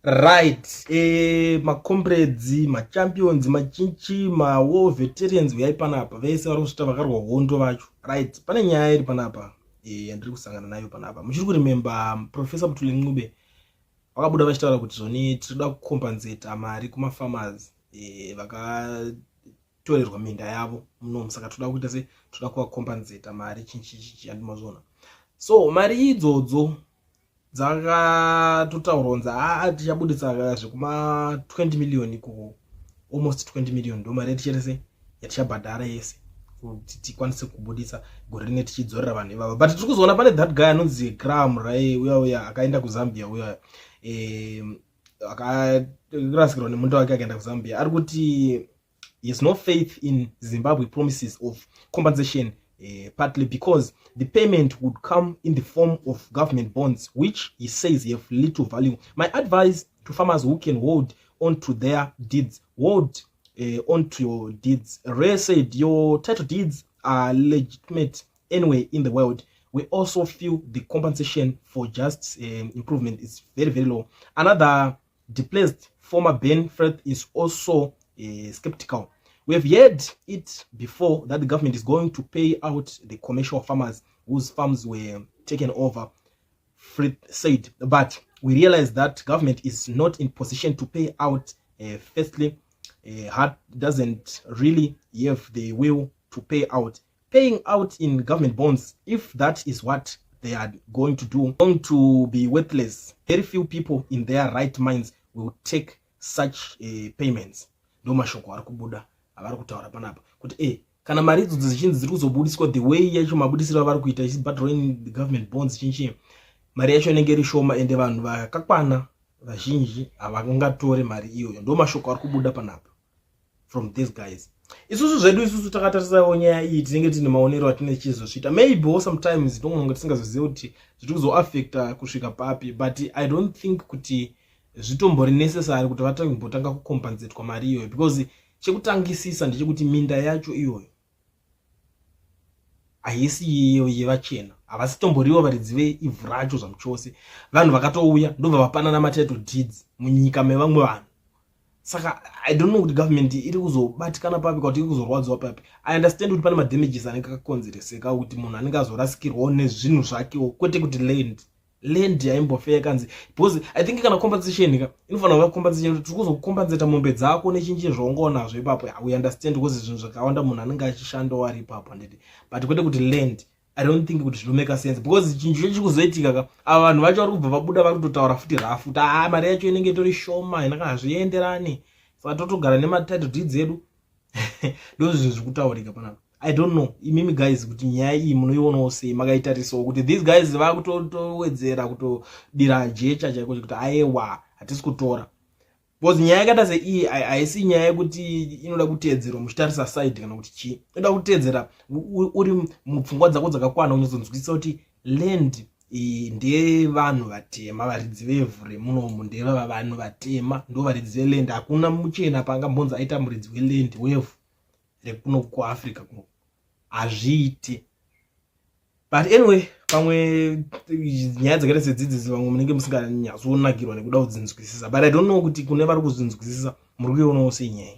Right, macomrades, machampions, machinchi, war veterans uyai panapa vese vari kusvita vakarwa hondo vacho. Right, pane nyaya iri panapa yandiri kusangana nayo panapa. Muchiri kuremember Professor Mutule Ncube vakabuda vachitaura kuti zvoni tinoda kukompensata mari kumafarmers vakatorerwa minda yavo munomu, saka toda kuita se toda kuvakompensata mari chinchi yandimazvona. So mari idzodzo dzakatotaurwa tichabudisa zvekuma 20 million ikoko, almost 20 million ndo mari yaticherese yatichabhadhara yese kuti tikwanise kubudisa gore rine tichidzorera vanhu ivavo. But tiri kuzoona pane that guy anonzi Graham Rai uya akaenda kuzambia uya akarasikirwa nemunda wake akaenda kuzambia, ari kuti he has no faith in Zimbabwe promises of compensation, partly because the payment would come in the form of government bonds, which he says have little value. My advice to farmers who can hold on to their deeds, hold on to your deeds. Ray said your title deeds are legitimate anywhere in the world. We also feel the compensation for just improvement is very, very low. Another displaced former Ben Fred is also skeptical. We have heard it before that the government is going to pay out the commercial farmers whose farms were taken over, Fred said. But we realize that government is not in position to pay out. Firstly, HART doesn't really have the will to pay out. Paying out in government bonds, if that is what they are going to do, going to be worthless. Very few people in their right minds will take such payments. No mashoko ari kubuda avari kutaura panapa kuti kana mari idzodzo zichinzi dziri kuzobudiswa the way yacho mabudisiro avari kuita ichibhadharing the government bonds chinchi, mari yacho inenge iri shoma ende vanhu vakakwana vazhinji havangatore mari iyoyo. Ndo mashoko ari kubuda panapa from these guys. Isusu zvedu isusu takatarisawo nyaya iyi tinenge tine maonero atine chizosvita, maybe sometimes tomonga tisingazozive kuti zviri kuzoaffecta kusvika papi, but I don't think kuti zvitombori necessary kuti vatambotanga kucompensate kwa mari iyoyo, because chekutangisisa ndechekuti minda yacho iyoyo haisi iyo yevachena, havasitomboriwo varidzi veivhu racho zvamuchose. Vanhu vakatouya ndobva vapanana matitle deeds munyika mevamwe vanhu. Saka I don't know kuti government iri kuzobatikana papi kuti iri kuzorwadzwa papi. I understand kuti pane madamages anenge akakonzereseka kuti munhu anenge azorasikirwawo nezvinhu zvakewo, kwete kuti land yaimbofeya kanzi, because I think kana compensation inofanira kuva compensation kuti kuzokompensata mombe dzako nechinji zvaungaona nazvo ipapo. We understand because zvinhu zvakawanda munhu anenge achishandawo ari ipapo handiti, but kwete kuti land I don't think kuti zvinomeka sense, because chinhu chiri kuzoitika ava vanhu vacho vari kubva vabuda vari kutotaura futi rafu kuti mari yacho inenge itori shoma ina kana zvienderani, saka totogara nematitle deeds edu. Ndo zvinhu zviri kutaurika panapa. I don't know imimi guys kuti nyaya iyi munoionawo sei, makaitarisawo kuti these guys vakutowedzera kutodira jecha chaiko kuti aiwa hatisi kutora, because nyaya yakaita seiyi haisi nyaya yekuti inoda kuteedzerwa muchitarisa side kana kuti chii, inoda kuteedzera uri mupfungwa dzako dzakakwana unyazonzwisisa kuti land ndeye vanhu vatema, varidzi vevhu remunomu ndevava vanhu vatema, ndo varidzi veland. Hakuna muchena pangambonzi aita muridzi weland wevhu rekuno kuAfrica kuno, hazviiti. But anyway, pamwe nyaya dzakaita sedzidzisi vamwe munenge musinganyazonakirwa nekuda kudzinzwisisa, but I don't know kuti kune vari kudzinzwisisa muri kuionawo sei nyaya.